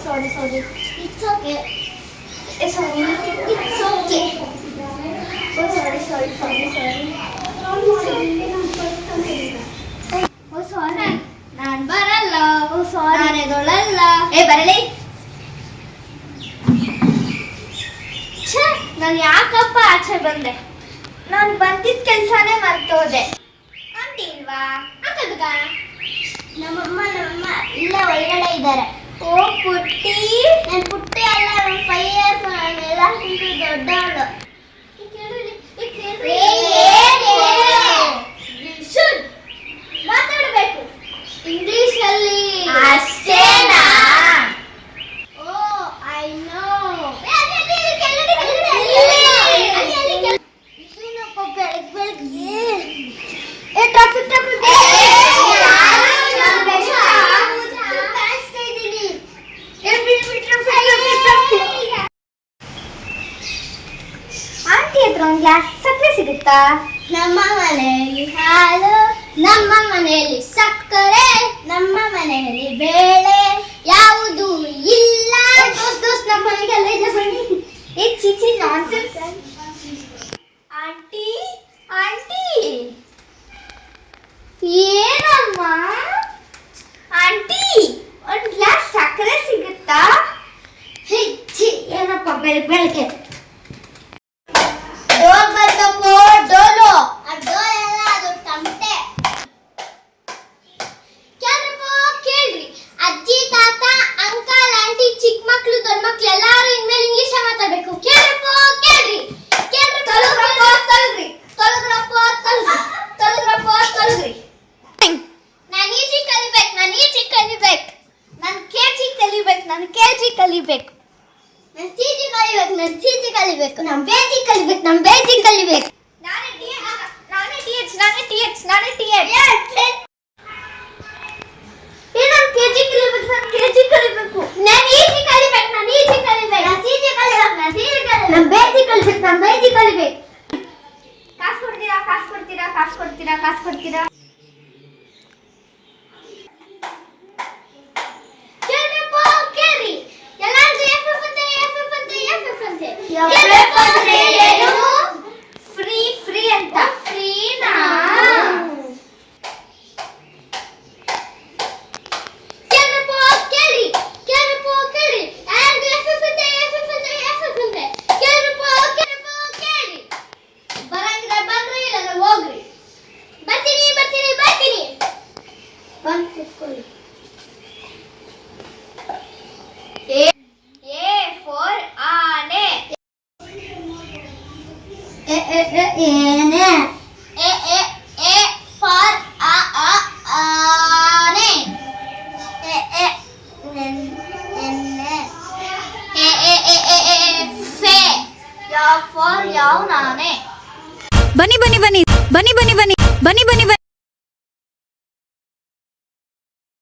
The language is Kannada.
sorry. It's okay. Sorry. It's okay. Oh, sorry. Oh, sorry. ನಾನು ಬರಲ್ಲ. Oh, sorry. ನಾನು ಎದೊಳಲ್ಲ. ಬರಲಿ. ನಾನು ಯಾಕಪ್ಪ ಆಚೆ ಬಂದೆ? ನಾನು ಬಂದಿದ್ದ ಕೆಲಸನೇ ಮರ್ತೋದೆ. ಆಂಟಿ ಇಲ್ವಾ? ಅಂಕಲ್ಗ ನಮ್ಮಮ್ಮ ಇಲ್ಲೇ ಒಳಗಡೆ ಇದ್ದಾರೆ. ಓ ಪುಟ್ಟಿ, ನಾನು ಪುಟ್ಟಿ ಅಲ್ಲ, ನಾನು 5 years, ನಾನು ಎಲ್ಲಕ್ಕಿಂತ ದೊಡ್ಡವಳು. ಮಾತಾಡಬೇಕು ಇಂಗ್ಲಿಷಲ್ಲಿ ಅಷ್ಟೇನಾ? ಓ ಐ ನೋ. ಆಂಟಿ ಹತ್ರ ಒಂದು ಗ್ಲಾಸ್ ಸಕ್ಕರೆ ಸಿಗುತ್ತಾ? ನಮ್ಮ ಮನೆಯಲ್ಲಿ ಹಾಲು, ನಮ್ಮ ಮನೆಯಲ್ಲಿ ಸಕ್ಕರೆ, ನಮ್ಮ ಮನೆಯಲ್ಲಿ ಬೇಳೆ ಯಾವುದು ಇಲ್ಲ. ದೋಸ್ತ್ ನಮ್ಮ ಮನೆಗೆಲ್ಲ ಇದೆ ಬನ್ನಿ. ಚಿಚಿ ನಾನ್ಸೆನ್ಸ್. ಆಂಟಿ ಏನಮ್ಮ? ಆಂಟಿ ಒಂದು ಗ್ಲಾಸ್ ಸಕ್ಕರೆ ಸಿಗುತ್ತಾ? ಏನಪ್ಪ ಬೆಳಗ್ಗೆ ಡೋಲ್ ಬಂದಪ್ಪ. ಡೋಲು ಡೋಲ್ ಎಲ್ಲ ಅದು ತಮಟೆ. ಕೇಳ್ರಿ, ಅಜ್ಜಿ ತಾತ ಅಂಕಲ್ ಆಂಟಿ ಚಿಕ್ಕ ಮಕ್ಳು ದೊಡ್ಡ ಮಕ್ಳು ಎಲ್ಲಾರು ಇನ್ಮೇಲೆ ಇಂಗ್ಲಿಷ್ ಮಾತಾಡ್ಬೇಕು. ಕೇಳ್ರಪ್ಪ ಕೇಳ್ರಿ. ತೊಲಗ್ರಪ್ಪ. ನಾನು ಈಜಿ ಕಲಿಬೇಕು. ನಾನು ಕೆಜಿ ಕಲಿಬೇಕು. ನಾನು ಸಿಜಿ ಕಲಿಬೇಕು. ನಾನು ಬೇಜಿ ಕಲಿಬೇಕು. ನಾನೇ ಟಿಎಚ್. ನಾನು ಕೆಜಿ ಕಲಿಬೇಕು. ನಾನು ಈಜಿ ಕಲಿಬೇಕು. ನಾನು ಸಿಜಿ ಕಲಿಬೇಕು. ನಾನು ಬೇಜಿ ಕಲಿಬೇಕು. ಕಾಸು ಕೊಡ್ತೀರಾ? ಕೇಳ್ರಿ, ಎಲ್ಲಾರ್ಗೂ ಎಫ್ ಅಂತೆ. ಫ್ರೀ ಅಂತ. ಫ್ರೀನಾ? ಕೇಳ್ರಿ, ಎಲ್ಲಾರ್ಗೂ ಎಫ್ ಅಂತೆ. ಕೇಳ್ರಿ. ಬರಂಗಿದ್ರೆ ಬನ್ರಿ, ಇಲ್ಲ ಹೋಗ್ರಿ. ಬರ್ತೀನಿ. ಬಂದು ಕೂತ್ಕೊಳ್ಳಿ. A for ಆನೆ. ಏನೆ? A for ಆನೆ. ಫೆ. ಯಾವ ಫಾರ್ ಯಾವ ನಾನೆ. ಬನ್ನಿ